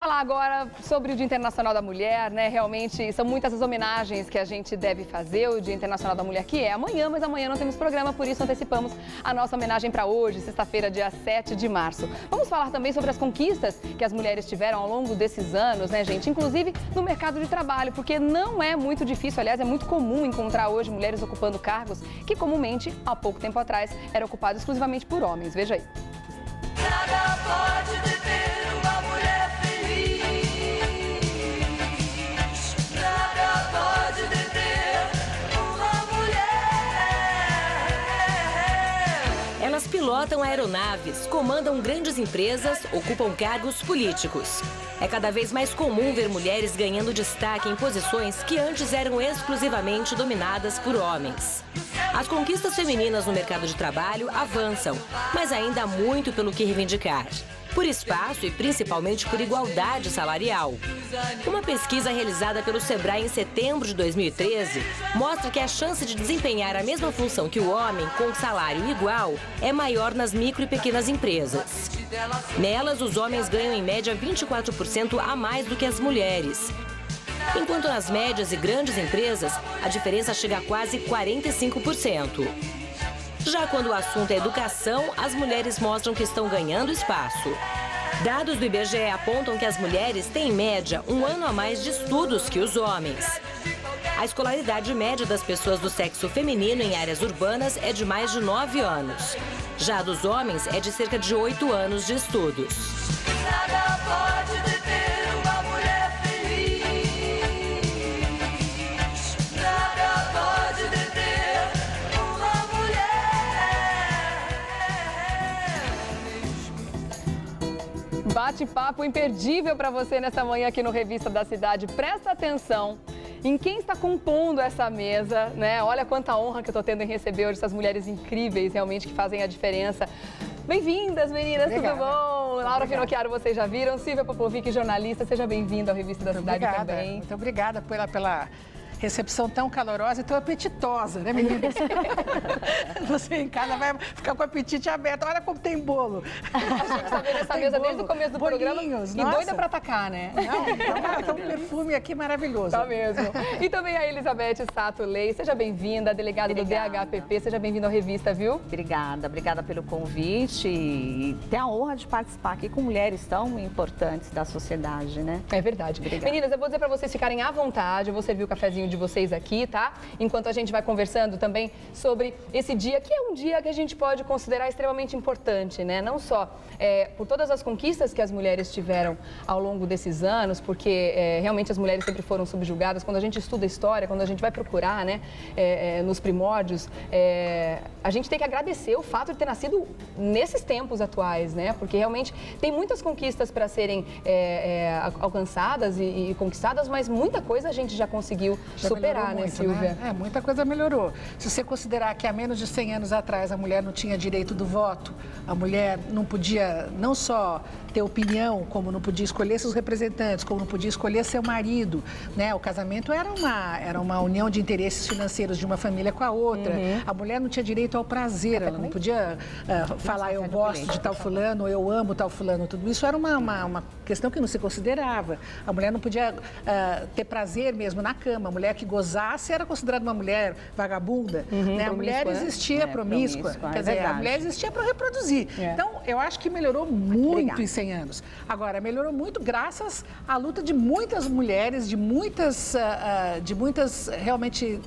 Falar agora sobre o Dia Internacional da Mulher, né? Realmente são muitas as homenagens que a gente deve fazer. O Dia Internacional da Mulher, que é amanhã, mas amanhã não temos programa, por isso antecipamos a nossa homenagem para hoje, sexta-feira, dia 7 de março. Vamos falar também sobre as conquistas que as mulheres tiveram ao longo desses anos, né, gente? Inclusive no mercado de trabalho, porque não é muito difícil, aliás, é muito comum encontrar hoje mulheres ocupando cargos que comumente, há pouco tempo atrás, eram ocupados exclusivamente por homens. Veja aí. Nada pode deter uma mulher feliz. Nada pode deter uma mulher. Elas pilotam aeronaves, comandam grandes empresas, ocupam cargos políticos. É cada vez mais comum ver mulheres ganhando destaque em posições que antes eram exclusivamente dominadas por homens. As conquistas femininas no mercado de trabalho avançam, mas ainda há muito pelo que reivindicar. Por espaço e principalmente por igualdade salarial. Uma pesquisa realizada pelo Sebrae em setembro de 2013 mostra que a chance de desempenhar a mesma função que o homem com salário igual é maior nas micro e pequenas empresas. Nelas, os homens ganham em média 24% a mais do que as mulheres. Enquanto nas médias e grandes empresas, a diferença chega a quase 45%. Já quando o assunto é educação, as mulheres mostram que estão ganhando espaço. Dados do IBGE apontam que as mulheres têm, em média, 1 ano a mais de estudos que os homens. A escolaridade média das pessoas do sexo feminino em áreas urbanas é de mais de 9 anos. Já a dos homens é de cerca de 8 anos de estudos. Nada pode deter uma mulher feliz. Nada pode deter uma mulher. Bate-papo imperdível para você nessa manhã aqui no Revista da Cidade. Presta atenção em quem está compondo essa mesa, né? Olha quanta honra que eu estou tendo em receber hoje essas mulheres incríveis, realmente, que fazem a diferença. Bem-vindas, meninas, Obrigada. Tudo bom? Laura Obrigada. Finocchiaro, vocês já viram? Silvia Popovic, jornalista, seja bem-vinda ao Revista da Cidade Obrigada. também. Muito obrigada pela recepção tão calorosa e tão apetitosa, né, meninas? Você em casa vai ficar com o apetite aberto. Olha como tem bolo. A gente está vendo essa Tem mesa bolo, desde o começo do programa bolinhos, e nossa. doida para atacar, né? Não, tá um perfume aqui maravilhoso. Tá mesmo. E também a Elizabeth Sato Lei, seja bem-vinda, delegada do DHPP, seja bem-vinda à revista, viu? Obrigada pelo convite e ter a honra de participar aqui com mulheres tão importantes da sociedade, né? É verdade. Obrigada. Meninas, eu vou dizer para vocês ficarem à vontade, eu vou servir o cafezinho de vocês aqui, tá? Enquanto a gente vai conversando também sobre esse dia, que é um dia que a gente pode considerar extremamente importante, né? Não só por todas as conquistas que as mulheres tiveram ao longo desses anos, porque realmente as mulheres sempre foram subjugadas. Quando a gente estuda história, quando a gente vai procurar, né, nos primórdios, a gente tem que agradecer o fato de ter nascido nesses tempos atuais, né? Porque realmente tem muitas conquistas para serem alcançadas e conquistadas, mas muita coisa a gente já conseguiu superar, né, muito, Silvia? Muita coisa melhorou. Se você considerar que há menos de 100 anos atrás a mulher não tinha direito do voto, a mulher não podia não só ter opinião, como não podia escolher seus representantes, como não podia escolher seu marido, né? O casamento era uma união de interesses financeiros de uma família com a outra. A mulher não tinha direito ao prazer, ela não podia falar eu gosto de tal fulano, ou eu amo tal fulano. Tudo isso era uma questão que não se considerava. A mulher não podia ter prazer mesmo na cama. A mulher que gozasse era considerada uma mulher vagabunda, né? A mulher existia promíscua, quer dizer, a mulher existia para reproduzir. Então, eu acho que melhorou muito em 100 anos. Agora, melhorou muito graças à luta de muitas mulheres, de muitas realmente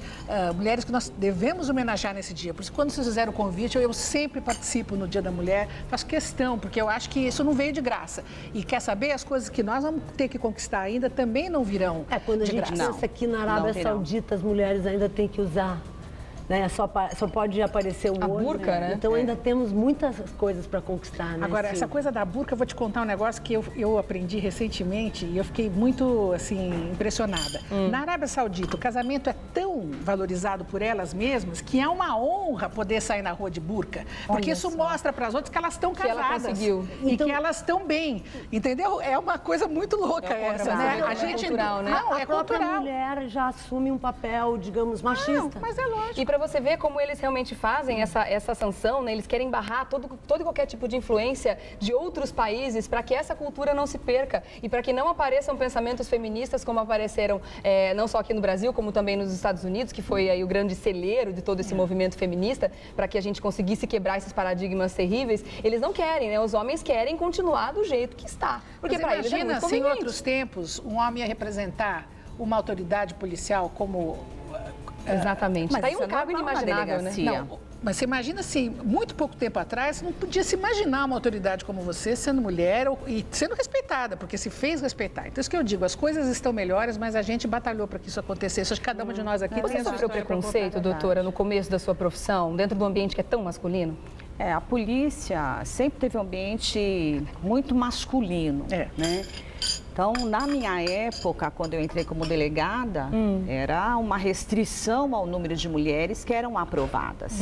mulheres que nós devemos homenagear nesse dia. Por isso, quando vocês fizeram o convite, eu sempre participo no Dia da Mulher, faço questão, porque eu acho que isso não veio de graça. E quer saber, as coisas que nós vamos ter que conquistar ainda também não virão quando a de gente graça. pensa que na Arábia Saudita as mulheres ainda têm que usar, né? Só pode aparecer o A olho, burca, né? Então ainda temos muitas coisas para conquistar, né? Agora, essa coisa da burca, eu vou te contar um negócio que eu aprendi recentemente e eu fiquei muito, assim, impressionada. Na Arábia Saudita, o casamento é tão valorizado por elas mesmas que é uma honra poder sair na rua de burca. Porque isso mostra para as outras que elas estão Que ela casadas. conseguiu. E Então- que elas estão bem. Entendeu? É uma coisa muito louca essa, né? cultural, né? Não, a é própria cultural. mulher já assume um papel, digamos, machista. Não, mas é lógico. E para você ver como eles realmente fazem essa sanção, né? Eles querem barrar todo e qualquer tipo de influência de outros países para que essa cultura não se perca e para que não apareçam pensamentos feministas como apareceram não só aqui no Brasil, como também nos Estados Unidos, que foi aí o grande celeiro de todo esse movimento feminista, para que a gente conseguisse quebrar esses paradigmas terríveis. Eles não querem, né? Os homens querem continuar do jeito que está. Porque para eles é muito imagina se em conveniente. outros tempos um homem ia representar uma autoridade policial como... Exatamente. Mas Tá aí isso um é cargo normal na inimaginável, né? delegacia. Não, mas você imagina assim, muito pouco tempo atrás, não podia se imaginar uma autoridade como você sendo mulher e sendo respeitada, porque se fez respeitar. Então, isso que eu digo, as coisas estão melhores, mas a gente batalhou para que isso acontecesse. Acho que cada uma de nós aqui tem Você a sua sofreu história pra preconceito, contar. doutora, no começo da sua profissão, dentro do ambiente que é tão masculino? A polícia sempre teve um ambiente muito masculino, né? Então, na minha época, quando eu entrei como delegada, era uma restrição ao número de mulheres que eram aprovadas.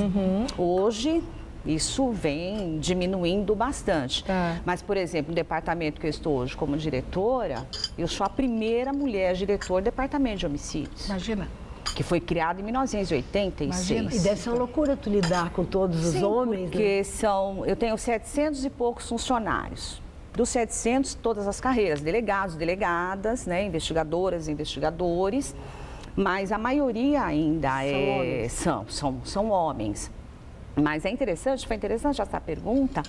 Hoje, isso vem diminuindo bastante. Mas, por exemplo, no departamento que eu estou hoje como diretora, eu sou a primeira mulher diretora do departamento de homicídios. Imagina. Que foi criado em 1986. Imagina. E deve ser uma loucura tu lidar com todos os homens, né? Porque eu tenho 700 e poucos funcionários. Dos 700, todas as carreiras, delegados, delegadas, né, investigadoras, investigadores, mas a maioria ainda são homens. Mas foi interessante essa pergunta,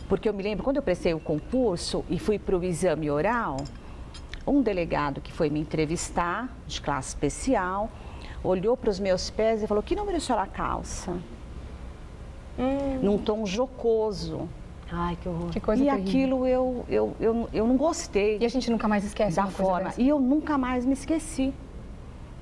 porque eu me lembro, quando eu prestei o concurso e fui para o exame oral, um delegado que foi me entrevistar, de classe especial, olhou para os meus pés e falou: que número a senhora calça? Num tom jocoso. Ai, que horror. Que coisa E terrível. aquilo eu não gostei E a gente nunca mais esquece da uma coisa forma. dessa. E eu nunca mais me esqueci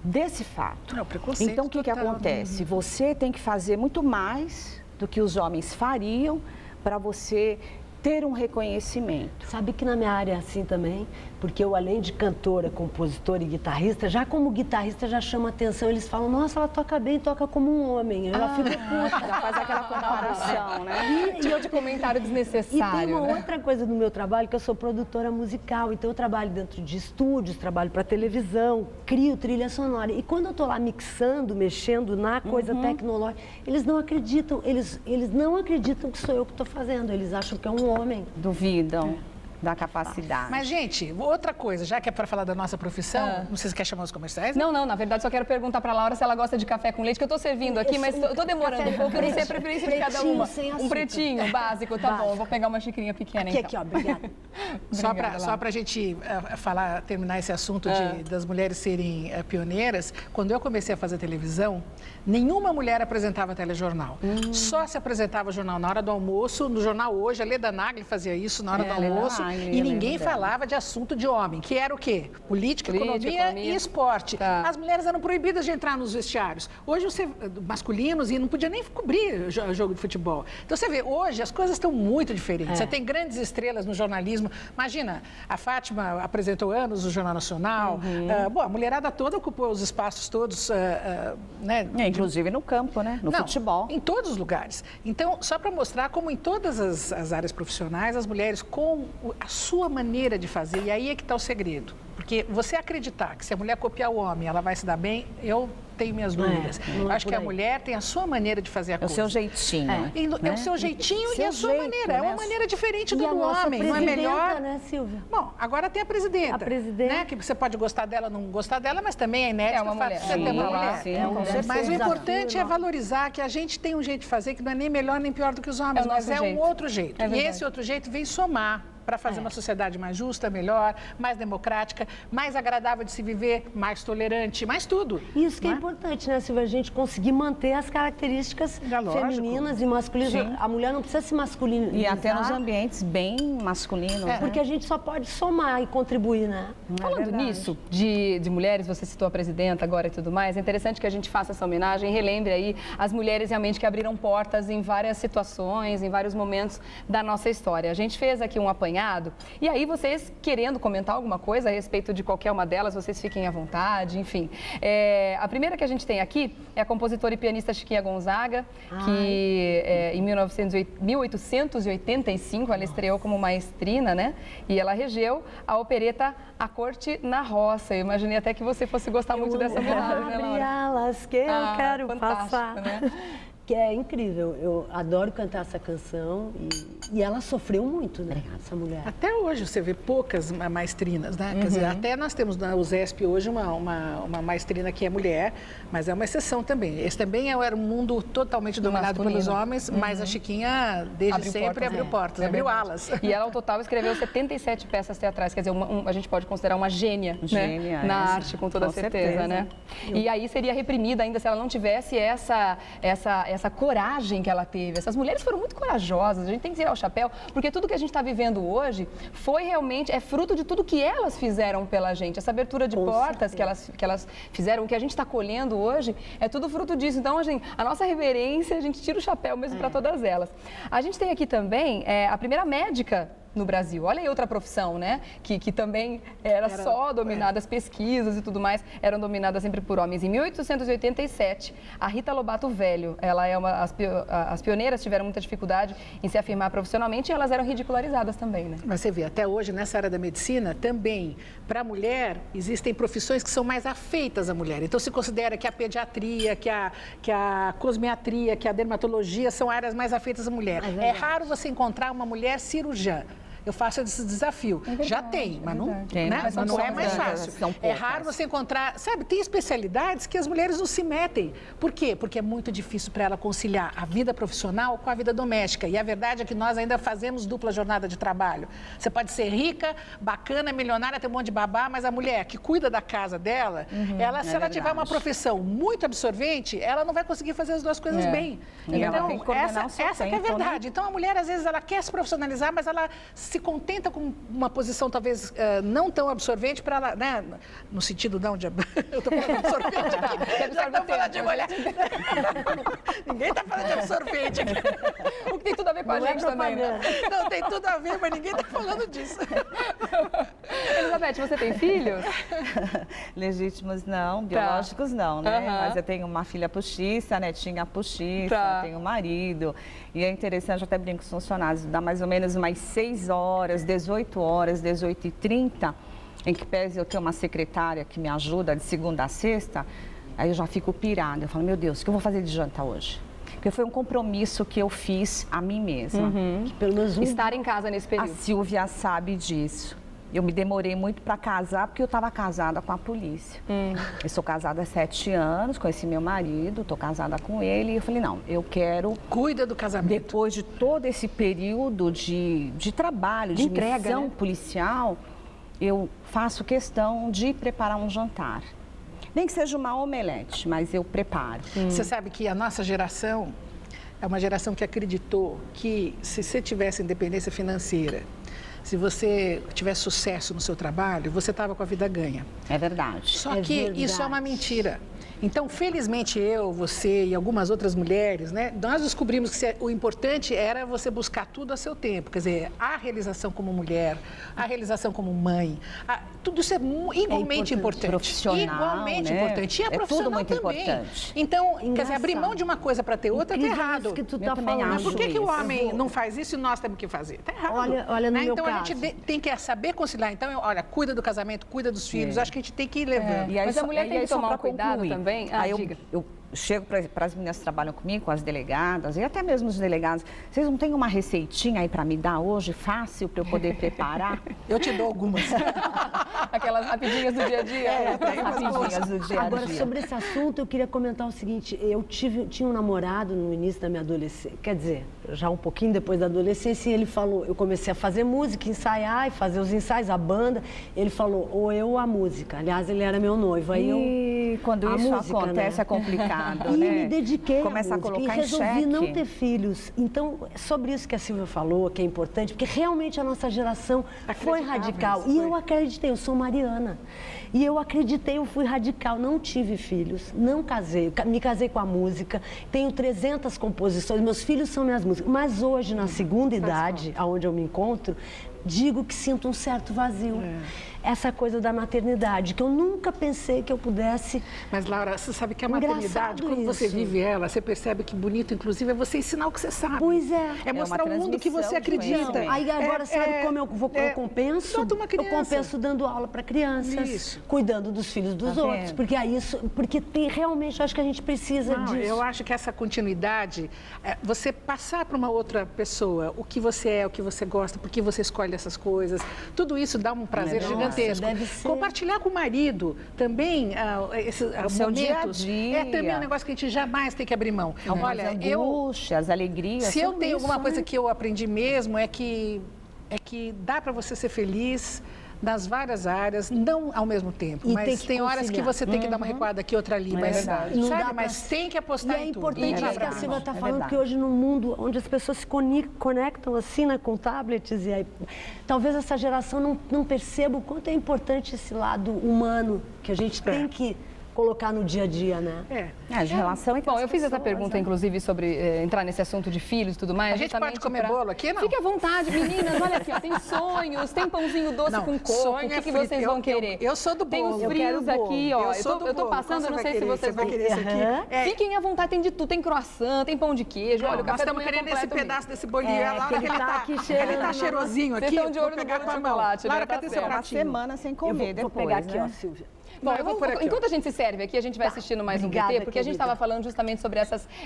desse fato. Não, preconceito Então, o que total. acontece? Você tem que fazer muito mais do que os homens fariam para você ter um reconhecimento. Sabe que na minha área é assim também, porque eu, além de cantora, compositora e guitarrista, já como guitarrista já chama atenção. Eles falam, nossa, ela toca bem, toca como um homem. Eu já fico puta. Já faz aquela comparação, né? Tipo de comentário E tem desnecessário, uma né? outra coisa no meu trabalho, que eu sou produtora musical, então eu trabalho dentro de estúdios, trabalho para televisão, crio trilha sonora. E quando eu estou lá mixando, mexendo na coisa tecnológica, eles não acreditam, eles não acreditam que sou eu que estou fazendo, eles acham que é um homem. Duvidam da capacidade. Mas, gente, outra coisa, já que é para falar da nossa profissão, não sei se quer chamar os comerciais. Não, na verdade só quero perguntar pra Laura se ela gosta de café com leite, que eu tô servindo aqui, mas eu tô demorando um pouco, eu não sei a preferência de cada pretinho, uma. sem Um açúcar. pretinho básico, tá bom, eu vou pegar uma xicrinha pequena Aqui, então. aqui, ó, obrigada. Só para a gente terminar esse assunto das mulheres serem pioneiras, quando eu comecei a fazer televisão, nenhuma mulher apresentava telejornal. Só se apresentava o jornal na hora do almoço, no jornal Hoje, a Leda Nagli fazia isso na hora do Leda almoço, Nagli, e eu ninguém lembro dela. falava de assunto de homem, que era o quê? Política, Política, economia economia. e esporte. Tá. As mulheres eram proibidas de entrar nos vestiários. Hoje você, masculinos, e não podia nem cobrir jogo de futebol. Então você vê, hoje as coisas estão muito diferentes. Você tem grandes estrelas no jornalismo. Imagina, a Fátima apresentou anos no Jornal Nacional. Bom, a mulherada toda ocupou os espaços todos, né? Inclusive no campo, né? No Não, futebol. em todos os lugares. Então, só para mostrar como em todas as áreas profissionais, as mulheres com a sua maneira de fazer, e aí é que está o segredo. Porque você acreditar que se a mulher copiar o homem, ela vai se dar bem, eu tenho minhas dúvidas. não é Acho por que a aí. mulher tem a sua maneira de fazer a É o coisa. seu jeitinho. É o seu jeitinho e Seu a sua jeito, maneira. É né? uma maneira diferente do E a nossa homem. Não é presidenta, melhor. né, Silvia? Bom, agora tem a presidenta. A presidenta. Né? Que você pode gostar dela ou não gostar dela, mas também é inédito É uma o fato de mulher. você ter uma Sim, mulher. sim, com Mas certeza. o importante Desafio é enorme. valorizar que a gente tem um jeito de fazer que não é nem melhor nem pior do que os homens, É o mas nosso é jeito. um outro jeito. É E verdade. esse outro jeito vem somar para fazer uma sociedade mais justa, melhor, mais democrática, mais agradável de se viver, mais tolerante, mais tudo. Isso que é não importante, né, Silvia? A gente conseguir manter as características É lógico. femininas e masculinas. Sim. A mulher não precisa se masculinizar. E até nos ambientes bem masculinos, né? Porque a gente só pode somar e contribuir, né? Falando nisso, de mulheres, você citou a presidenta agora e tudo mais, é interessante que a gente faça essa homenagem e relembre aí as mulheres realmente que abriram portas em várias situações, em vários momentos da nossa história. A gente fez aqui um apanhado acompanhado. E aí vocês, querendo comentar alguma coisa a respeito de qualquer uma delas, vocês fiquem à vontade, enfim. A primeira que a gente tem aqui é a compositora e pianista Chiquinha Gonzaga, que em 1885 ela estreou como maestrina, né? E ela regeu a opereta A Corte na Roça. Eu imaginei até que você fosse gostar muito dessa mulher, né, Abre Laura? alas que eu quero fantástico, passar. né? Que é incrível. Eu adoro cantar essa canção e ela sofreu muito, né? Essa mulher. Até hoje você vê poucas maestrinas, né? Quer dizer, até nós temos na USESP hoje uma maestrina que é mulher, mas é uma exceção também. Esse também era um mundo totalmente dominado masculino. pelos homens, mas a Chiquinha, desde sempre, abriu portas, É abriu verdade. alas. E ela, ao total, escreveu 77 peças teatrais. Quer dizer, a gente pode considerar uma gênia, Gênia, né? Na essa, arte, com toda com certeza, certeza. né? E aí seria reprimida ainda se ela não tivesse essa coragem que ela teve. Essas mulheres foram muito corajosas, a gente tem que tirar o chapéu, porque tudo que a gente está vivendo hoje foi realmente, é fruto de tudo que elas fizeram pela gente. Essa abertura de portas que elas fizeram, o que a gente está colhendo hoje, é tudo fruto disso. Então, a nossa reverência, a gente tira o chapéu mesmo para todas elas. A gente tem aqui também a primeira médica no Brasil. Olha aí outra profissão, né? Que também era só dominada, as pesquisas e tudo mais eram dominadas sempre por homens. Em 1887, a Rita Lobato Velho, ela é as pioneiras tiveram muita dificuldade em se afirmar profissionalmente e elas eram ridicularizadas também, né? Mas você vê, até hoje, nessa área da medicina, também, para a mulher, existem profissões que são mais afeitas à mulher. Então, se considera que a pediatria, que a cosmiatria, que a dermatologia são áreas mais afeitas à mulher. É raro você encontrar uma mulher cirurgiã. Eu faço esse desafio. Já tem, mas não, Tem, né? mas Mas não é mais poucas, fácil. são É poucas. raro você encontrar... Sabe, tem especialidades que as mulheres não se metem. Por quê? Porque é muito difícil para ela conciliar a vida profissional com a vida doméstica. E a verdade é que nós ainda fazemos dupla jornada de trabalho. Você pode ser rica, bacana, milionária, ter um monte de babá, mas a mulher que cuida da casa dela, se ela tiver uma profissão muito absorvente, ela não vai conseguir fazer as duas coisas bem. E ela tem que coordenar o seu essa que é a tempo, né? verdade. Então, a mulher, às vezes, ela quer se profissionalizar, mas ela se contenta com uma posição, talvez, não tão absorvente para ela, né? No sentido não de... Eu estou falando de absorvente aqui. Já que eu falar de mulher. Ninguém está falando de absorvente aqui. O que tem tudo a ver com a gente também, né? Não, tem tudo a ver, mas ninguém está falando disso. Elizabeth, você tem filhos? Legítimos não, biológicos não, né? Aham. Mas eu tenho uma filha postiça, netinha postiça, Tá. tenho um marido. E é interessante, eu até brinco com os funcionários, dá mais ou menos umas 6 horas, 18 horas, 18h30, em que pese eu ter uma secretária que me ajuda de segunda a sexta, aí eu já fico pirada. Eu falo, meu Deus, o que eu vou fazer de janta hoje? Porque foi um compromisso que eu fiz a mim mesma. Pelo menos Estar em casa nesse A período. Silvia sabe disso. Eu me demorei muito para casar porque eu estava casada com a polícia. Eu sou casada há 7 anos, conheci meu marido, estou casada com ele. E eu falei, não, eu quero, Cuida do casamento. depois de todo esse período de trabalho, de entrega, missão né? policial, eu faço questão de preparar um jantar. Nem que seja uma omelete, mas eu preparo. Você sabe que a nossa geração é uma geração que acreditou que se você tivesse independência financeira, se você tivesse sucesso no seu trabalho, você estava com a vida ganha. É verdade. Só É que verdade. isso é uma mentira. Então, felizmente, eu, você e algumas outras mulheres, né, nós descobrimos que o importante era você buscar tudo a seu tempo. Quer dizer, a realização como mulher, a realização como mãe, tudo isso é igualmente importante. Profissional, Igualmente né? importante. E a É tudo profissional muito também. importante. Então, quer dizer, abrir Engraçado. mão de uma coisa para ter outra está Incrível errado. isso que tu Eu tá também falando. Mas por que acho o isso. homem não faz isso e nós temos que fazer? Está errado. Olha no né? meu Então, a caso. gente tem que saber conciliar. Então, olha, cuida do casamento, cuida dos filhos. Acho que a gente tem que ir levando. E aí, Mas a mulher tem que só tomar pra um cuidado concluir, também? Aí Diga. eu chego para as meninas que trabalham comigo, com as delegadas, e até mesmo os delegados, vocês não têm uma receitinha aí para me dar hoje, fácil, para eu poder preparar? Eu te dou algumas. Aquelas rapidinhas do dia a dia. Rapidinhas do dia a Agora, dia. sobre esse assunto, eu queria comentar o seguinte. Eu tinha um namorado no início da minha adolescência, quer dizer, já um pouquinho depois da adolescência, e ele falou, eu comecei a fazer música, ensaiar e fazer os ensaios, a banda. Ele falou, ou eu ou a música. Aliás, ele era meu noivo. Aí E quando a isso música, acontece né? é complicado, E né? me dediquei Começa à a música colocar e em resolvi xeque. não ter filhos. Então, sobre isso que a Silvia falou, que é importante, porque realmente a nossa geração foi Acreditava radical. nisso, E foi. eu acreditei, eu sou mariana. E eu acreditei, eu fui radical, não tive filhos, não casei, me casei com a música, tenho 300 composições, meus filhos são minhas músicas. Mas hoje, na segunda idade, aonde eu me encontro, digo que sinto um certo vazio. Essa coisa da maternidade, que eu nunca pensei que eu pudesse. Mas, Laura, você sabe que a maternidade, Engraçado quando você isso. vive ela, você percebe que bonito, inclusive, é você ensinar o que você sabe. Pois é. É mostrar uma o mundo que você transmissão de acredita. conhecimento. Aí agora, sabe como eu compenso? Solta uma Eu criança. compenso dando aula para crianças, Isso. cuidando dos filhos dos Tá outros. vendo? Porque aí porque tem, realmente acho que a gente precisa Não, disso. eu acho que essa continuidade, você passar para uma outra pessoa o que você é, o que você gosta, por que você escolhe essas coisas, tudo isso dá um prazer Nossa, gigantesco. deve ser. Compartilhar com o marido também esses seu momentos dia a dia. é também um negócio que a gente jamais tem que abrir mão. Olha, As angústias, as alegrias. se eu tudo tenho isso, alguma coisa né? que eu aprendi mesmo é que dá para você ser feliz nas várias áreas, não ao mesmo tempo, E mas tem que tem horas que conciliar. você tem que dar uma recuada aqui, outra ali, mas, verdade. Não sabe, dá mas pra- tem que apostar E é em tudo. importante isso que a Abraço. Silvia está É falando, verdade. que hoje num mundo onde as pessoas se conectam assim, né, com tablets, e aí, talvez essa geração não perceba o quanto é importante esse lado humano que a gente tem que colocar no dia a dia, né? De relação entre Bom, as eu fiz essa pessoas, pergunta, né? inclusive, sobre entrar nesse assunto de filhos e tudo mais. A gente pode justamente comer bolo aqui, não? Fique à vontade, meninas. Olha aqui, ó, tem sonhos, tem pãozinho doce Não, com coco. sonho O que, é que frito. vocês vão querer? Eu sou do Tem os bolo. Eu frios quero aqui, bolo. ó. Eu sou do Eu tô bolo. passando, Qual não você sei vai se querer? vocês Você vai vão querer esse aqui? Aham. Fiquem à vontade, tem de tudo. Tem croissant, tem pão de queijo. Olha, o Nós café da estamos manhã querendo esse completo mesmo. pedaço desse bolinho. É, A Laura, que ele ele tá tá, aqui ele cheirando tá na cheirosinho Vocês aqui. estão de Vou olho no pegar bolo com a de mão. chocolate, né? Laura, Tá cadê seu certo. Uma pratinho? semana sem comer Vou depois, pegar aqui, né? ó, Silvia. Bom, Não, eu vou por aqui, ó. enquanto a gente se serve aqui, a gente vai assistindo mais Obrigada, um VT, porque a gente querida. estava falando justamente sobre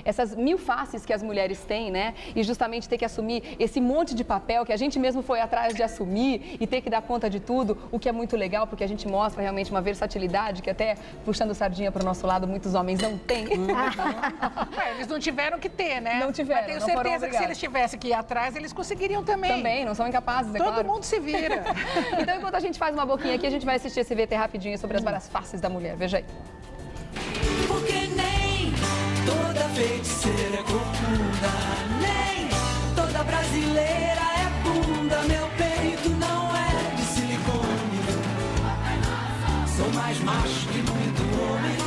essas mil faces que as mulheres têm, né? E justamente ter que assumir esse monte de papel que a gente mesmo foi atrás de assumir e ter que dar conta de tudo, o que é muito legal, porque a gente mostra realmente uma versatilidade que até, puxando sardinha para o nosso lado, muitos homens não têm. Ué, eles não tiveram que ter, né? Não tiveram, Mas tenho não foram certeza que se obrigados. eles tivessem que ir atrás, eles conseguiriam também. Também, não são incapazes, é Todo claro. mundo se vira. Então, enquanto a gente faz uma boquinha aqui, a gente vai assistir esse VT rapidinho sobre as várias faces da mulher. Veja aí. Porque nem toda feiticeira é corcunda, nem toda brasileira é bunda. Meu peito não é de silicone, sou mais macho que muito homem.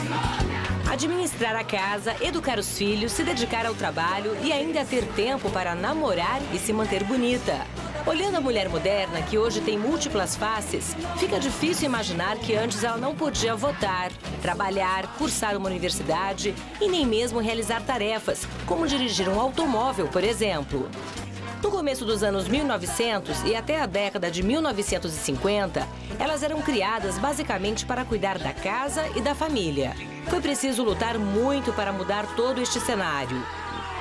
Administrar a casa, educar os filhos, se dedicar ao trabalho e ainda ter tempo para namorar e se manter bonita. Olhando a mulher moderna, que hoje tem múltiplas faces, fica difícil imaginar que antes ela não podia votar, trabalhar, cursar uma universidade e nem mesmo realizar tarefas, como dirigir um automóvel, por exemplo. No começo dos anos 1900 e até a década de 1950, elas eram criadas basicamente para cuidar da casa e da família. Foi preciso lutar muito para mudar todo este cenário.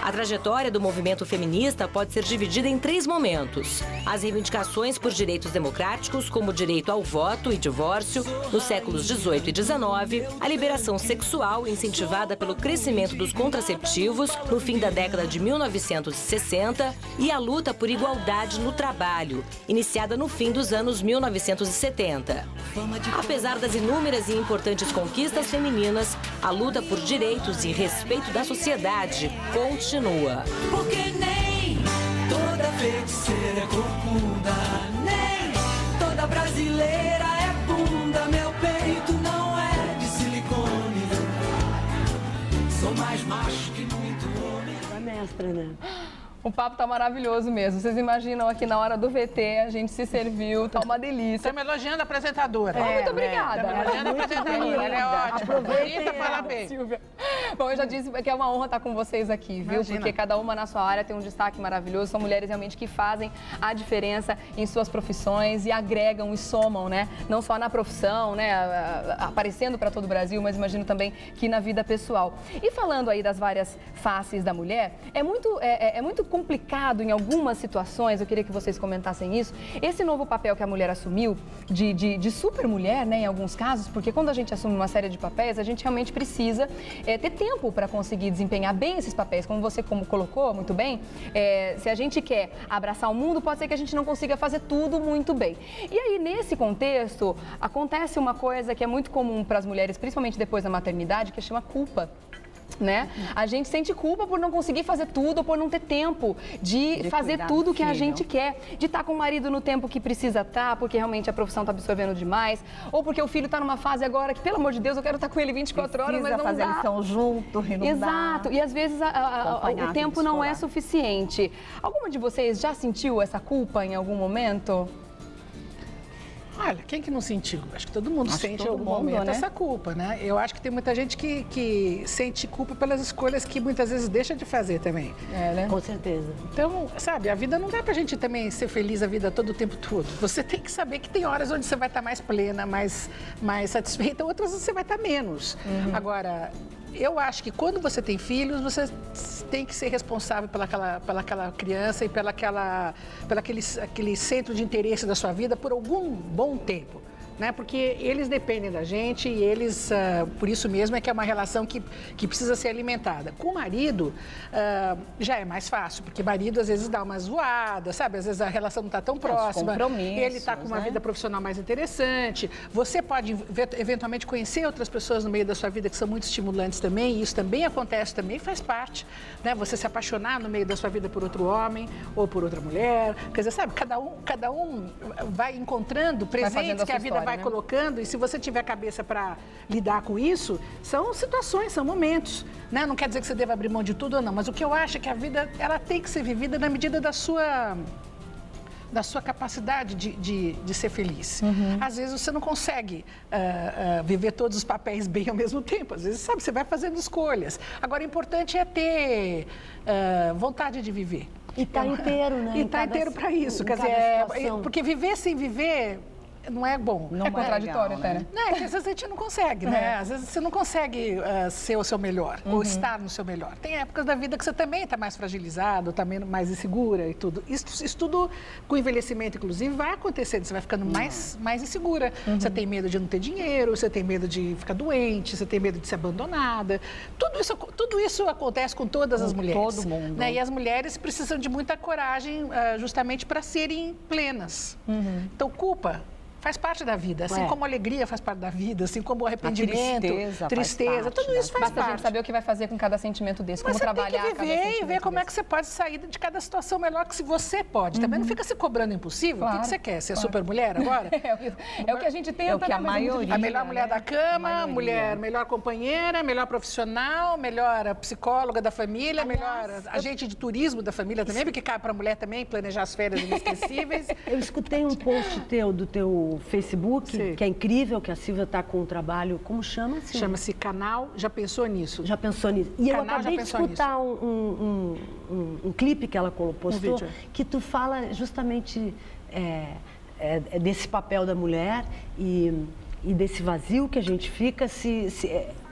A trajetória do movimento feminista pode ser dividida em 3 momentos. As reivindicações por direitos democráticos, como o direito ao voto e divórcio, nos séculos 18 e 19, a liberação sexual incentivada pelo crescimento dos contraceptivos no fim da década de 1960 e a luta por igualdade no trabalho, iniciada no fim dos anos 1970. Apesar das inúmeras e importantes conquistas femininas, a luta por direitos e respeito da sociedade continua. Porque nem toda feiticeira é corcunda, nem toda brasileira é bunda. Meu peito não é de silicone, sou mais macho que muito homem. A mestra, né? O papo tá maravilhoso mesmo. Vocês imaginam aqui na hora do VT, a gente se serviu, tá uma delícia. Estamos elogiando a apresentadora. Muito obrigada. Estamos elogiando a apresentadora. Ela é ótima. Bonita, fala bem. Silvia. Bom, eu já disse que é uma honra estar com vocês aqui, viu? Imagina. Porque cada uma na sua área tem um destaque maravilhoso. São mulheres realmente que fazem a diferença em suas profissões e agregam e somam, né? Não só na profissão, né? Aparecendo para todo o Brasil, mas imagino também que na vida pessoal. E falando aí das várias faces da mulher, é muito complicado em algumas situações, eu queria que vocês comentassem isso, esse novo papel que a mulher assumiu de super mulher, né, em alguns casos, porque quando a gente assume uma série de papéis, a gente realmente precisa ter tempo para conseguir desempenhar bem esses papéis, como você colocou muito bem, se a gente quer abraçar o mundo, pode ser que a gente não consiga fazer tudo muito bem. E aí, nesse contexto, acontece uma coisa que é muito comum para as mulheres, principalmente depois da maternidade, que chama culpa. Né? A gente sente culpa por não conseguir fazer tudo, por não ter tempo de fazer cuidar tudo do que a filho. gente quer, de estar com o marido no tempo que precisa estar, porque realmente a profissão está absorvendo demais, ou porque o filho está numa fase agora que, pelo amor de Deus, eu quero estar com ele 24 horas, mas Precisa não fazer dá. lição junto, e não Exato, dá. e às vezes Acompanhar o a tempo vida não é escolar. suficiente. Alguma de vocês já sentiu essa culpa em algum momento? Olha, quem que não sentiu? Acho que todo mundo sente em algum momento essa culpa, né? Eu acho que tem muita gente que sente culpa pelas escolhas que muitas vezes deixa de fazer também. Né? Com certeza. Então, sabe, a vida não dá pra gente também ser feliz a vida todo o tempo todo. Você tem que saber que tem horas onde você vai estar mais plena, mais satisfeita, outras você vai estar menos. Agora, eu acho que quando você tem filhos, você tem que ser responsável pelaquela criança e aquele centro de interesse da sua vida por algum bom tempo. Né? Porque eles dependem da gente e eles, por isso mesmo, é que é uma relação que precisa ser alimentada. Com o marido, já é mais fácil, porque marido às vezes dá uma zoada, sabe? Às vezes a relação não está tão próxima, ele está com uma vida profissional mais interessante. Você pode, eventualmente, conhecer outras pessoas no meio da sua vida que são muito estimulantes também, e isso também acontece, também faz parte. Né? Você se apaixonar no meio da sua vida por outro homem ou por outra mulher. Quer dizer, sabe? Cada um vai encontrando presentes que a vida vai colocando, e se você tiver cabeça para lidar com isso, são situações, são momentos, né? Não quer dizer que você deva abrir mão de tudo ou não, mas o que eu acho é que a vida, ela tem que ser vivida na medida da sua capacidade de ser feliz. Às vezes você não consegue viver todos os papéis bem ao mesmo tempo, às vezes, sabe, você vai fazendo escolhas. Agora, o importante é ter vontade de viver. E tá inteiro, né? E tá inteiro para isso, quer dizer, porque viver sem viver não é bom. Não é contraditório, até, né? Não, é que às vezes a gente não consegue, né? Às vezes você não consegue ser o seu melhor, ou estar no seu melhor. Tem épocas da vida que você também está mais fragilizado, está mais insegura e tudo. Isso tudo, com o envelhecimento, inclusive, vai acontecendo. Você vai ficando mais insegura. Você tem medo de não ter dinheiro, você tem medo de ficar doente, você tem medo de ser abandonada. Tudo isso acontece com todas as mulheres. Todo mundo. Né? E as mulheres precisam de muita coragem justamente para serem plenas. Então, culpa faz parte da vida, assim como a alegria faz parte da vida, assim como o arrependimento, tristeza, tudo isso faz parte. Basta a gente saber o que vai fazer com cada sentimento desse, como trabalhar cada sentimento. Você tem que viver e ver como é que você pode sair de cada situação melhor que se você pode. Também não fica se cobrando impossível. O que você quer? Ser super mulher agora? É o que a gente tenta. É o que a maioria. A melhor mulher da cama, melhor companheira, melhor profissional, melhor psicóloga da família, melhor agente de turismo da família também, porque cabe para a mulher também planejar as férias inesquecíveis. Eu escutei um post do teu Facebook, que é incrível, que a Silvia está com um trabalho, como chama? Chama-se Canal Já Pensou Nisso. Já pensou nisso. E eu acabei de escutar um clipe que ela postou, que tu fala justamente desse papel da mulher e desse vazio que a gente fica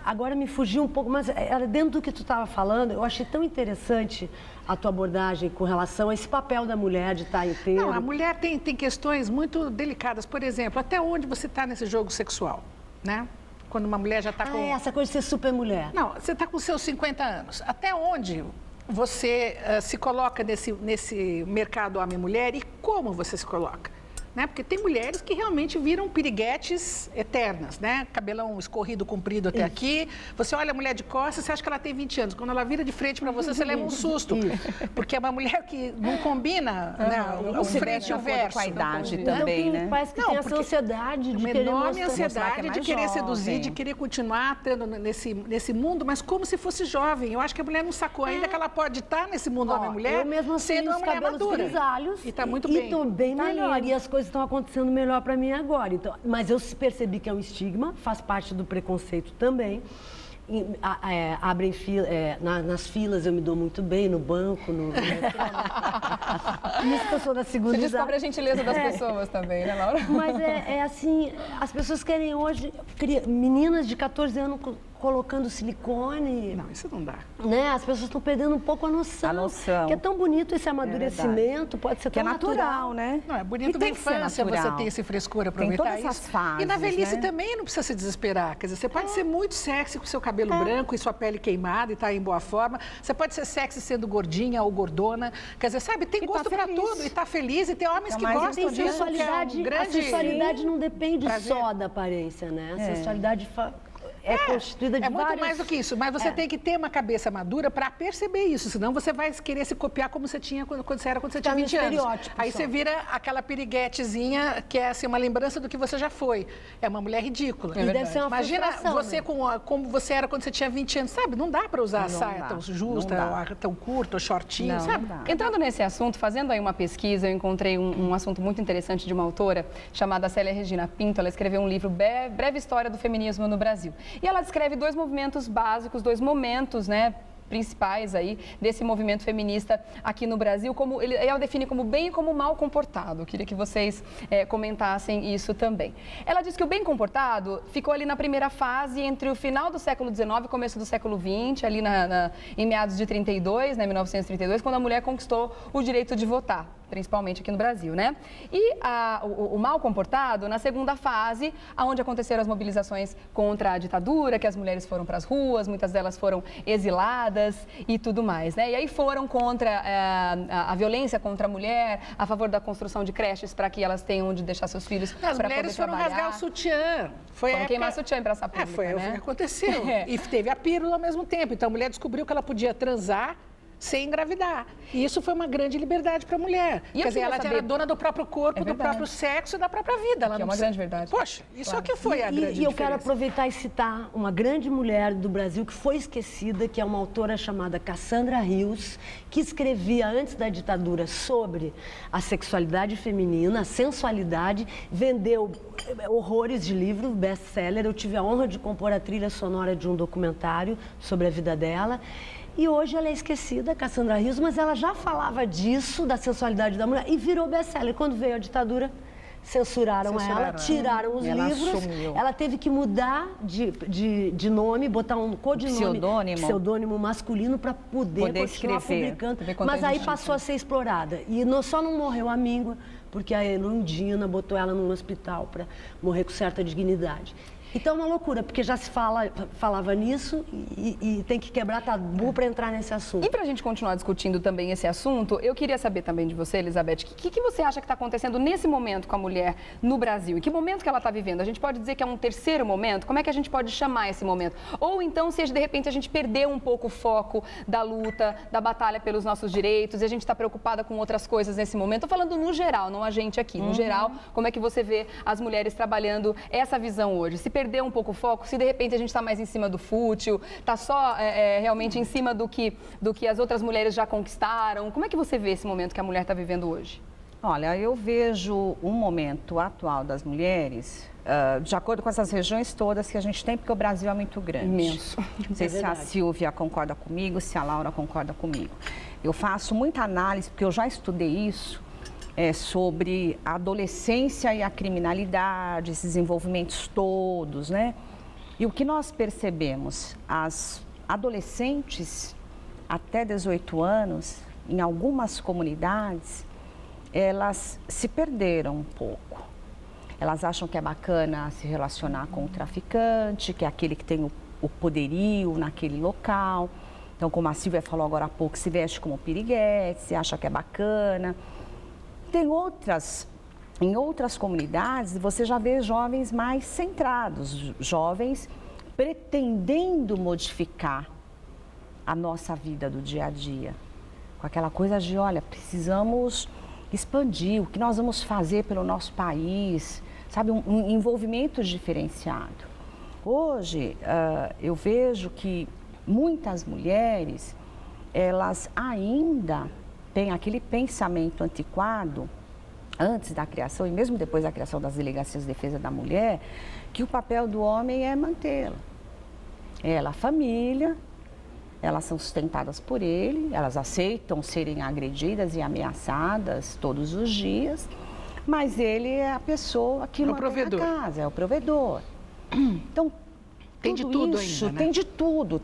agora me fugiu um pouco, mas era dentro do que tu estava falando, eu achei tão interessante a tua abordagem com relação a esse papel da mulher de estar inteira. Não, a mulher tem questões muito delicadas. Por exemplo, até onde você está nesse jogo sexual, né? Quando uma mulher já está com... essa coisa de ser super mulher. Não, você está com seus 50 anos. Até onde você se coloca nesse mercado homem-mulher e como você se coloca? Né? Porque tem mulheres que realmente viram piriguetes eternas, né? Cabelão escorrido, comprido até aqui. Você olha a mulher de costas, você acha que ela tem 20 anos. Quando ela vira de frente para você, você leva um susto. Porque é uma mulher que não combina o frente e o verso. Com a idade também, né? Parece que tem essa ansiedade de querer enorme ansiedade de querer seduzir, de querer continuar estando nesse mundo, mas como se fosse jovem. Eu acho que a mulher não sacou ainda que ela pode estar nesse mundo homem-mulher sendo uma mulher madura. Grisalhos, e está muito bem. E estou bem melhor. E as coisas estão acontecendo melhor para mim agora. Então, mas eu percebi que é um estigma, faz parte do preconceito também. Abrem fila, nas filas eu me dou muito bem, no banco, no isso que eu sou da segunda idade. Você descobre a gentileza das pessoas também, né, Laura? Mas é assim, as pessoas querem hoje, meninas de 14 anos colocando silicone. Não, isso não dá. Né? As pessoas estão perdendo um pouco a noção. Que é tão bonito esse amadurecimento, pode ser tão natural, né? Não, é bonito da infância você ter esse frescor, aproveitar tem todas isso. As fases, e na velhice né? também não precisa se desesperar. Quer dizer, você pode ser muito sexy com seu cabelo branco e sua pele queimada e estar em boa forma. Você pode ser sexy sendo gordinha ou gordona. Quer dizer, sabe, tem gosto para tudo. E tá feliz. E tem homens que gostam disso. A sensualidade não depende só da aparência, né? A sensualidade é constituída de muito vários... mais do que isso, mas você tem que ter uma cabeça madura para perceber isso, senão você vai querer se copiar como você tinha quando você tinha no 20 anos. estereótipo Aí só. você vira aquela piriguetezinha que é assim, uma lembrança do que você já foi. É uma mulher ridícula. E deve ser uma Imagina frustração, você né? como você era quando você tinha 20 anos, sabe? Não dá para usar Não saia dá, tão não justa, dá. tão curta, ou shortinho, Não, sabe? não dá. Entrando nesse assunto, fazendo aí uma pesquisa, eu encontrei um assunto muito interessante de uma autora chamada Célia Regina Pinto. Ela escreveu um livro, Breve História do Feminismo no Brasil. E ela descreve dois movimentos básicos, dois momentos, né, principais aí desse movimento feminista aqui no Brasil, como ela define como bem e como mal comportado. Eu queria que vocês comentassem isso também. Ela diz que o bem comportado ficou ali na primeira fase entre o final do século XIX e começo do século XX, ali em meados de 32, né, 1932, quando a mulher conquistou o direito de votar, principalmente aqui no Brasil, né? E o mal comportado na segunda fase, onde aconteceram as mobilizações contra a ditadura, que as mulheres foram para as ruas, muitas delas foram exiladas e tudo mais, né? E aí foram contra a violência contra a mulher, a favor da construção de creches para que elas tenham onde deixar seus filhos para As poder mulheres foram trabalhar. rasgar o sutiã. Foi Foram queimar sutiã em praça pública, foi o né? que aconteceu. É. E teve a pílula ao mesmo tempo. Então a mulher descobriu que ela podia transar sem engravidar. E isso foi uma grande liberdade para a mulher. E eu Quer dizer, queria ela saber- era dona do próprio corpo, É do verdade. próprio sexo e da própria vida. Ela Que é não uma precisa- grande verdade. Poxa, isso Claro. é que foi a grande E eu quero diferença. aproveitar e citar uma grande mulher do Brasil que foi esquecida, que é uma autora chamada Cassandra Rios, que escrevia antes da ditadura sobre a sexualidade feminina, a sensualidade, vendeu horrores de livro, best-seller. Eu tive a honra de compor a trilha sonora de um documentário sobre a vida dela. E hoje ela é esquecida, Cassandra Rios, mas ela já falava disso, da sensualidade da mulher, e virou best-seller. Quando veio a ditadura, censuraram ela, ela. tiraram os Ela livros. sumiu. Ela teve que mudar de nome, botar um codinome, pseudônimo masculino para poder continuar escrever. publicando. Você vê quanto Mas é aí injustiça. passou a ser explorada. E só não morreu a míngua, porque a Elundina botou ela num hospital para morrer com certa dignidade. Então é uma loucura, porque já se falava nisso e tem que quebrar tabu para entrar nesse assunto. E para a gente continuar discutindo também esse assunto, eu queria saber também de você, Elizabeth, o que você acha que está acontecendo nesse momento com a mulher no Brasil? E que momento que ela está vivendo? A gente pode dizer que é um terceiro momento? Como é que a gente pode chamar esse momento? Ou então, se de repente a gente perdeu um pouco o foco da luta, da batalha pelos nossos direitos, e a gente está preocupada com outras coisas nesse momento? Estou falando no geral, não a gente aqui. No geral, como é que você vê as mulheres trabalhando essa visão hoje? Se perdeu um pouco o foco, se de repente a gente está mais em cima do fútil, está só realmente em cima do que as outras mulheres já conquistaram. Como é que você vê esse momento que a mulher está vivendo hoje? Olha, eu vejo um momento atual das mulheres, de acordo com essas regiões todas que a gente tem, porque o Brasil é muito grande. Imenso. Não sei se a Silvia concorda comigo, se a Laura concorda comigo. Eu faço muita análise, porque eu já estudei isso, sobre a adolescência e a criminalidade, esses envolvimentos todos, né? E o que nós percebemos, as adolescentes até 18 anos, em algumas comunidades, elas se perderam um pouco. Elas acham que é bacana se relacionar com o traficante, que é aquele que tem o poderio naquele local. Então, como a Silvia falou agora há pouco, se veste como piriguete, se acha que é bacana. Em outras comunidades, você já vê jovens mais centrados, jovens pretendendo modificar a nossa vida do dia a dia. Com aquela coisa de, olha, precisamos expandir, o que nós vamos fazer pelo nosso país, sabe, um envolvimento diferenciado. Hoje, eu vejo que muitas mulheres, elas ainda têm aquele pensamento antiquado, antes da criação e mesmo depois da criação das delegacias de defesa da mulher, que o papel do homem é mantê-la. Ela, a família, elas são sustentadas por ele, elas aceitam serem agredidas e ameaçadas todos os dias, mas ele é a pessoa que mantém provedor. a casa, é o provedor. Então, Tem de tudo isso, ainda, né? tem de tudo,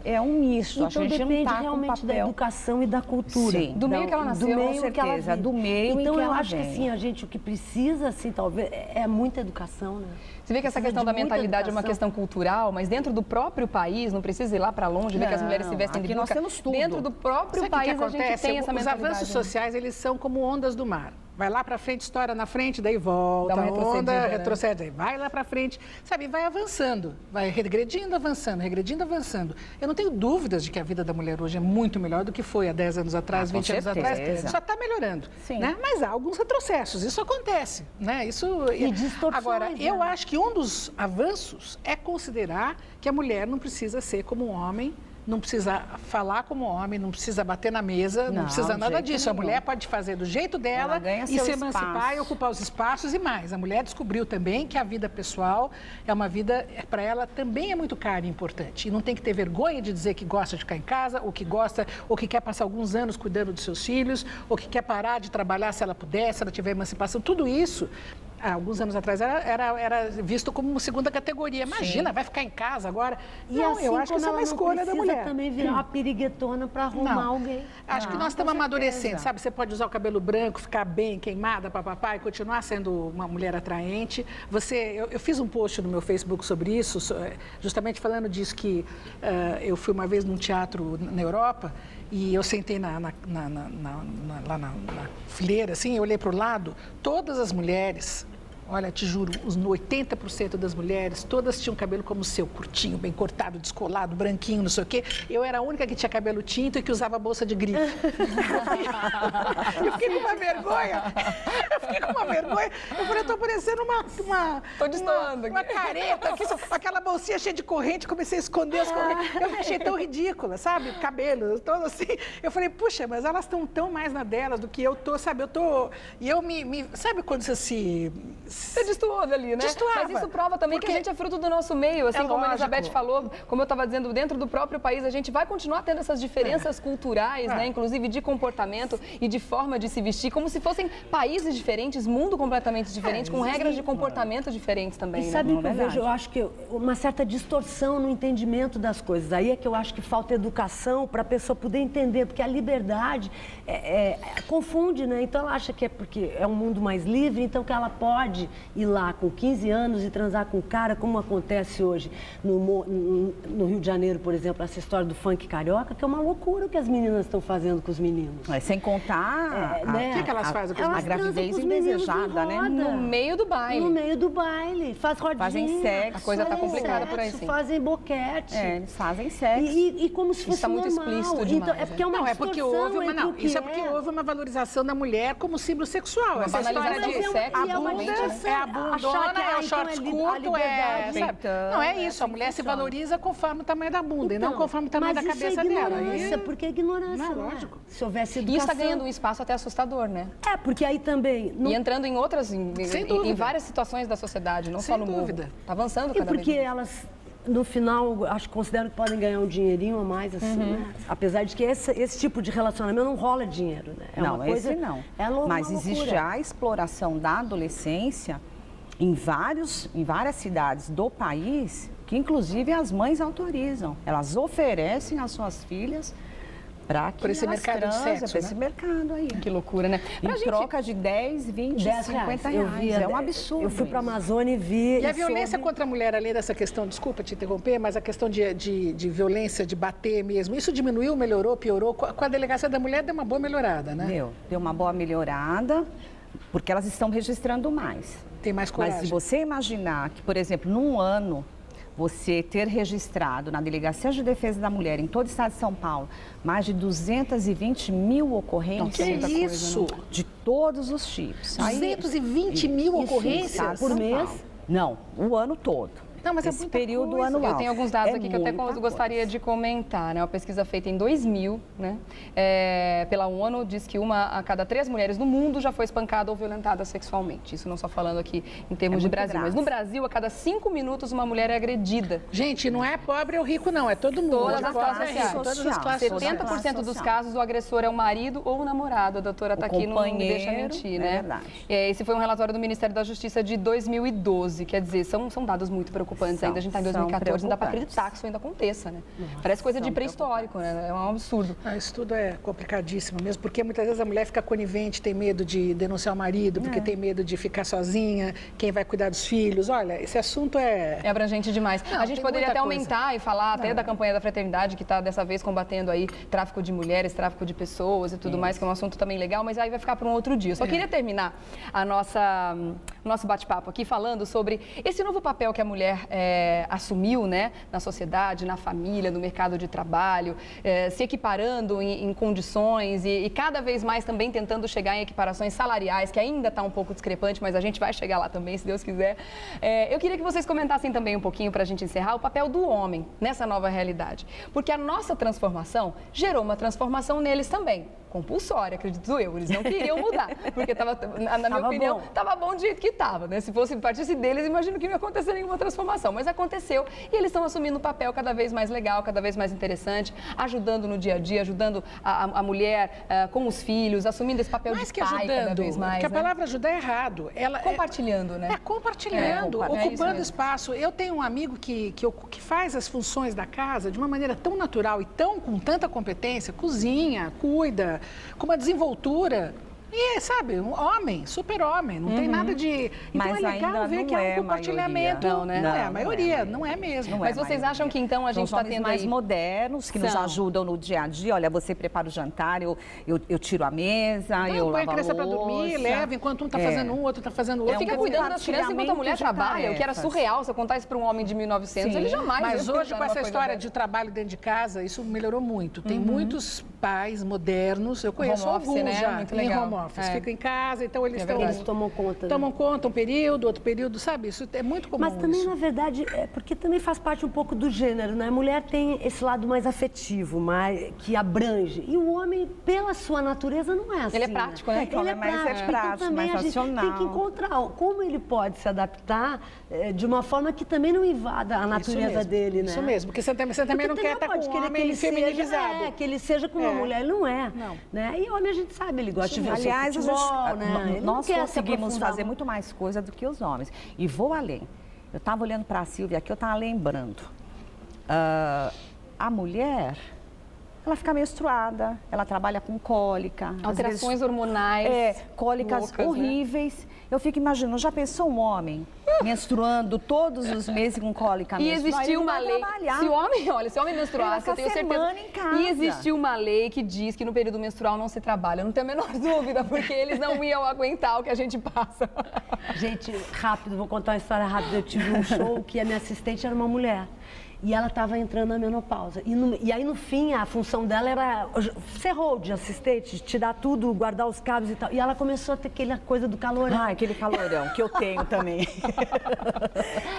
é um misto. Então a gente depende não tá com realmente da papel. educação e da cultura. Sim. Do meio que ela nasceu, do com meio que ela certeza, vive. do meio em então que eu ela acho que vem. assim, a gente o que precisa, assim, talvez, é muita educação, né? Você vê que essa Precisa questão de da muita mentalidade é uma educação. questão cultural, mas dentro do próprio país, não precisa ir lá para longe, ver que as Não, mulheres se vestem de aqui nós burca. temos tudo. Dentro do próprio Sabe o que país que a gente acontece? tem essa Os mentalidade. avanços sociais, eles são como ondas do mar. Vai lá para frente, estoura na frente, daí volta, Dá uma a onda, retrocedida, né? retrocede, aí vai lá para frente, sabe? Vai avançando, vai regredindo, avançando. Eu não tenho dúvidas de que a vida da mulher hoje é muito melhor do que foi há 10 anos atrás, 20 anos atrás. Só está melhorando, Sim. né? Mas há alguns retrocessos, isso acontece, né? E distorções, Agora, né? eu acho que um dos avanços é considerar que a mulher não precisa ser como um homem, não precisa falar como homem, não precisa bater na mesa, não Não, precisa de nada jeito disso. A nenhum. mulher pode fazer do jeito dela Ela ganha e seu se emancipar espaço. e ocupar os espaços e mais. A mulher descobriu também que a vida pessoal é uma vida, para ela, também é muito cara e importante. E não tem que ter vergonha de dizer que gosta de ficar em casa, ou que gosta, ou que quer passar alguns anos cuidando dos seus filhos, ou que quer parar de trabalhar se ela puder, se ela tiver emancipação. Tudo isso, há alguns anos atrás, era visto como uma segunda categoria. Imagina, vai ficar em casa agora? E Não, assim eu acho que como isso é uma ela não escolha da precisa mulher. também virar uma piriguetona para arrumar alguém. Acho que nós estamos amadurecendo, sabe? Você pode usar o cabelo branco, ficar bem queimada, papapá, e continuar sendo uma mulher atraente. Eu fiz um post no meu Facebook sobre isso, justamente falando disso, que eu fui uma vez num teatro na Europa e eu sentei lá na fileira, assim, eu olhei para o lado, todas as mulheres... Olha, te juro, os 80% das mulheres, todas tinham cabelo como o seu, curtinho, bem cortado, descolado, branquinho, não sei o quê. Eu era a única que tinha cabelo tinto e que usava bolsa de grife. Eu fiquei com uma vergonha. Eu falei, eu tô parecendo Tô destoando uma aqui. careta, aquela bolsinha cheia de corrente, comecei a esconder as correntes. Eu me achei tão ridícula, sabe? Cabelo, todo assim. Eu falei, puxa, mas elas estão tão mais na delas do que eu tô, sabe? E eu sabe quando você Você destoou dali, né? Destoava. Mas isso prova também que Porque a gente é fruto do nosso meio, assim é como a lógico. Elizabeth falou, como eu estava dizendo, dentro do próprio país, a gente vai continuar tendo essas diferenças culturais, né? Inclusive de comportamento e de forma de se vestir, como se fossem países diferentes, mundo completamente diferente, com regras de comportamento diferentes também, E né? sabe o que eu verdade. vejo? Eu acho que uma certa distorção no entendimento das coisas. Aí é que eu acho que falta educação para a pessoa poder entender, porque a liberdade confunde, né? Então ela acha que é porque é um mundo mais livre, então que ela pode ir lá com 15 anos e transar com o cara, como acontece hoje no Rio de Janeiro, por exemplo, essa história do funk carioca, que é uma loucura o que as meninas estão fazendo com os meninos. Sem contar né? O que elas fazem com os a Elas transam gravidez com os meninos indesejada, em né? roda. No meio do baile. No meio do baile. Faz rodinha. Fazem sexo. A coisa tá fazem complicada por aí, sexo, sim. Fazem boquete. Eles fazem sexo. E como se fosse tá muito normal. explícito Então, demais, é porque é uma Não, é porque distorção houve uma, entre não, o que isso é porque houve uma valorização da mulher como símbolo sexual. Essa história banalização de do sexo, a e é uma bunda, distorção. é a Achar que, bundona, é o então, short a curto, liberdade. sabe? Não, é isso, a assim mulher que se funciona. valoriza conforme o tamanho da bunda e não conforme o tamanho da mas cabeça isso é dela. ignorância, porque é ignorância, Não, não é? lógico. Se houvesse E educação... isso está ganhando um espaço até assustador, né? É, porque aí também... E entrando em outras, Sem em dúvida. várias situações da sociedade, não Sem só no morro. dúvida. Está avançando E cada vez porque mais. elas, no final, acho que consideram que podem ganhar um dinheirinho a mais, assim, né? Apesar de que esse tipo de relacionamento não rola dinheiro, né? É Não, uma coisa, esse não. É uma Mas existe loucura. a exploração da adolescência em várias cidades do país, que inclusive as mães autorizam. Elas oferecem às suas filhas para que Por esse elas mercado de transem, sexo, para esse né? mercado aí. Que loucura, né? Pra Em gente- troca de 10, 20, 10 50 Eu reais. vi, É um absurdo. Eu fui para a isso. Amazônia e vi... E a violência soube- contra a mulher, além dessa questão, desculpa te interromper, mas a questão de violência, de bater mesmo, isso diminuiu, melhorou, piorou? Com a delegacia da mulher deu uma boa melhorada, né? Deu uma boa melhorada, porque elas estão registrando mais. Tem mais Mas coragem. se você imaginar que, por exemplo, num ano, você ter registrado na Delegacia de Defesa da Mulher, em todo o estado de São Paulo, mais de 220 mil ocorrências. Que muita coisa, isso? De todos os tipos. Aí- 220 mil Isso, ocorrências? estado de por São mês? Paulo. Não, o ano todo. Não, mas é Esse muita período coisa. anual. Eu tenho alguns dados É aqui que eu até muita gostaria coisa. de comentar, né? Uma pesquisa feita em 2000, né? Pela ONU, diz que 1 a cada 3 mulheres no mundo já foi espancada ou violentada sexualmente. Isso não só falando aqui em termos de muito Brasil, mas grave. no Brasil, a cada 5 minutos uma mulher é agredida. Gente, não é pobre ou rico, não. É todo mundo. Todas as Pobre classes é rico, sociais. todas as classes sociais. 70% dos social. casos, o agressor é o marido ou o namorado. A doutora está aqui, não me deixa companheiro, mentir, é né? verdade. Esse foi um relatório do Ministério da Justiça de 2012. Quer dizer, são dados muito preocupantes. preocupantes São, ainda. A gente está em são 2014, não dá para preocupantes. acreditar que isso ainda aconteça, né? Parece coisa de são pré-histórico, né? É um absurdo. Isso tudo é complicadíssimo mesmo, porque muitas vezes a mulher fica conivente, tem medo de denunciar o marido, porque tem medo de ficar sozinha, quem vai cuidar dos filhos. Olha, esse assunto É abrangente demais. Não, a gente tem poderia muita até coisa. aumentar e falar até da campanha da fraternidade, que está dessa vez combatendo aí tráfico de mulheres, tráfico de pessoas e tudo mais, que é um assunto também legal, mas aí vai ficar para um outro dia. Eu só queria terminar nosso bate-papo aqui falando sobre esse novo papel que a mulher assumiu, né, na sociedade, na família, no mercado de trabalho, se equiparando em condições e cada vez mais também tentando chegar em equiparações salariais, que ainda está um pouco discrepante, mas a gente vai chegar lá também, se Deus quiser. Eu queria que vocês comentassem também um pouquinho, para a gente encerrar, o papel do homem nessa nova realidade. Porque a nossa transformação gerou uma transformação neles também. Compulsória, acredito eu. Eles não queriam mudar, porque na minha opinião, estava bom do jeito que estava, né? Se fosse partisse deles, imagino que não ia acontecer nenhuma transformação. Mas aconteceu e eles estão assumindo um papel cada vez mais legal, cada vez mais interessante, ajudando no dia a dia, ajudando a mulher com os filhos, assumindo esse papel mais de que pai ajudando, cada vez mais. porque a né? palavra ajudar é errado. Compartilhando, né? Compartilhando, É isso ocupando mesmo. espaço. Eu tenho um amigo que faz as funções da casa de uma maneira tão natural e com tanta competência, cozinha, cuida, com uma desenvoltura. E, sabe, um homem, super-homem, não tem nada de... Então Mas é legal ainda ver não que há é um a compartilhamento. maioria. Não, né? Não é a Não, maioria, não é mesmo. Não Mas é a vocês maioria. acham que então a gente São está homens tendo mais aí... modernos, que nos São. ajudam no dia a dia. Olha, você prepara o jantar, eu tiro a mesa, eu Põe a lavo a criança louça. para dormir, leva, enquanto um está fazendo um, o outro está fazendo outro. Fica cuidando das crianças enquanto a mulher compartilhamento de trabalha, o que era tarefas. surreal. Se eu contar isso para um homem de 1900, Sim. ele jamais Mas ia hoje, pensar com numa essa coisa história dessa. de trabalho dentro de casa, isso melhorou muito. Tem muitos pais modernos, eu conheço Home office, alguns né? já, Muito em legal. home office. É. Ficam em casa, então eles É estão... verdade. Eles tomam conta. né? Tomam conta um período, outro período, sabe? Isso é muito comum. Mas também, isso. na verdade, porque também faz parte um pouco do gênero, né? A mulher tem esse lado mais afetivo, que abrange. E o homem, pela sua natureza, não é assim. Ele é prático, né? Ele é mais prático. prático, Então, também mais a gente tem racional. que encontrar como ele pode se adaptar de uma forma que também não invada a natureza mesmo, dele, né? Isso mesmo, porque você também não quer estar com pode um querer homem feminilizado. que ele seja com uma mulher, ele não é. Não. Né? E homem a gente sabe, ele gosta de ver o seu Aliás, futebol, né? Ele não nós quer se conseguimos aprofundar fazer muito mais coisa do que os homens. E vou além. Eu estava olhando para a Silvia aqui, eu estava lembrando. A mulher, ela fica menstruada, ela trabalha com cólica. às Alterações vezes, hormonais. cólicas loucas, né? horríveis. Eu fico imaginando, já pensou um homem menstruando todos os meses com cólica E menstrual? existiu Ele não uma vai lei. trabalhar. Se o homem menstruasse, eu Ele tenho vai ficar certeza. semana em casa. E existiu uma lei que diz que no período menstrual não se trabalha. Eu não tenho a menor dúvida, porque eles não iam aguentar o que a gente passa. Gente, rápido, vou contar uma história rápida. Eu tive um show que a minha assistente era uma mulher. E ela estava entrando na menopausa. E aí, no fim, a função dela era ser hold, assistente, tirar tudo, guardar os cabos e tal. E ela começou a ter aquela coisa do calorão. Ah, aquele calorão que eu tenho também.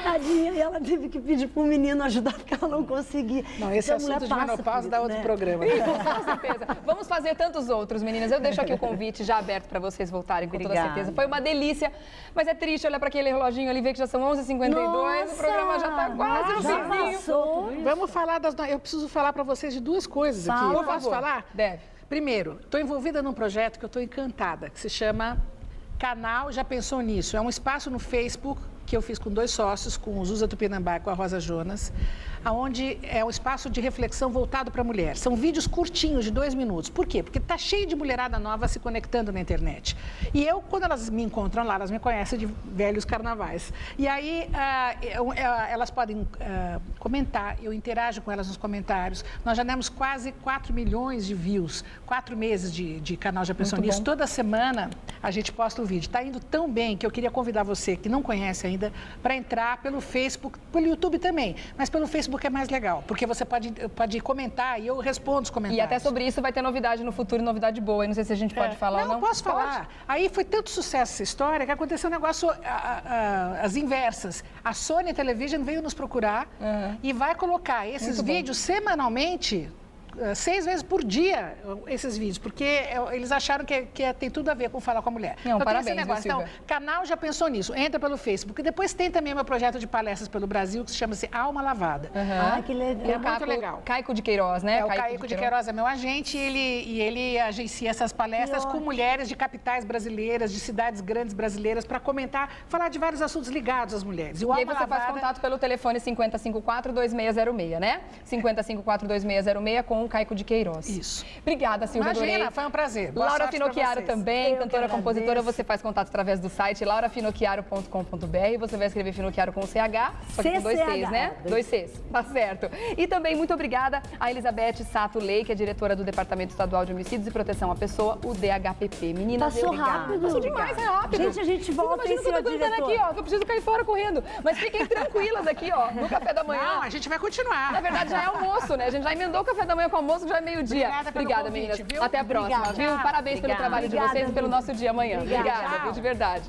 Tadinha, e ela teve que pedir para o menino ajudar, porque ela não conseguia. Não, esse Então, a mulher assunto de passa menopausa por dá isso, outro né? programa. Com certeza. Vamos fazer tantos outros, meninas. Eu deixo aqui o convite já aberto para vocês voltarem, com toda Obrigada. certeza. Foi uma delícia, mas é triste olhar para aquele reloginho ali e ver que já são 11h52. O programa já está quase no já finzinho. passou. Vamos falar eu preciso falar para vocês de duas coisas aqui. Por Eu posso favor. falar? Deve. Primeiro, estou envolvida num projeto que eu estou encantada, que se chama Canal Já Pensou Nisso. É um espaço no Facebook que eu fiz com 2 sócios, com o Zusa Tupinambá e com a Rosa Jonas, onde é um espaço de reflexão voltado para a mulher. São vídeos curtinhos, de 2 minutos. Por quê? Porque está cheio de mulherada nova se conectando na internet. E eu, quando elas me encontram lá, elas me conhecem de velhos carnavais. E aí, elas podem comentar, eu interajo com elas nos comentários. Nós já demos quase 4 milhões de views, 4 meses de Canal Já Pensou Nisso. Toda semana a gente posta um vídeo. Está indo tão bem que eu queria convidar você, que não conhece ainda, para entrar pelo Facebook, pelo YouTube também, mas pelo Facebook é mais legal, porque você pode comentar e eu respondo os comentários. E até sobre isso vai ter novidade no futuro, novidade boa. Eu não sei se a gente pode falar ou não. Não, posso falar. Aí foi tanto sucesso essa história que aconteceu um negócio as inversas. A Sony Television veio nos procurar e vai colocar esses vídeos semanalmente 6 vezes por dia esses vídeos, porque eles acharam que tem tudo a ver com falar com a mulher. Não, Então, tem parabéns, esse negócio. viu, Então, Silvia? canal já pensou nisso, entra pelo Facebook. Depois tem também o meu projeto de palestras pelo Brasil, que se chama Alma Lavada. Ah, que legal. É muito legal. Caico de Queiroz, né? O Caico de Queiroz é meu agente e ele agencia essas palestras com mulheres de capitais brasileiras, de cidades grandes brasileiras, para comentar, falar de vários assuntos ligados às mulheres. E aí você faz contato pelo telefone 5054-2606, né? 5054-2606 com o Caico de Queiroz. Isso. Obrigada, Silvia. Imagina, adorei. foi um prazer. Boa Laura sorte pra Finocchiaro vocês. também, Eu que cantora, compositora. agradeço. Você faz contato através do site laurafinocchiaro.com.br. Você vai escrever Finocchiaro com CH, só que com 2 Cs, né? 2 Cs, tá certo. E também muito obrigada a Elizabeth Sato Lei, que é diretora do Departamento Estadual de Homicídios e Proteção à Pessoa, o DHPP. Meninas, Passou obrigada. rápido. Passou demais, é rápido. Gente, a gente volta Vocês em imaginam que cima, eu tô cantando diretor. aqui, ó, que eu preciso cair fora correndo. Mas fiquem tranquilas aqui, ó, no café da manhã. Não, a gente vai continuar. Na verdade, já é almoço, né? A gente já emendou o café da manhã com o almoço, já é meio-dia. Obrigada pelo Obrigada, convite, meninas. viu? Até a próxima, Obrigada. viu? Parabéns pelo Obrigada. trabalho de vocês e pelo nosso dia amanhã. Obrigada. Obrigada, viu? De verdade.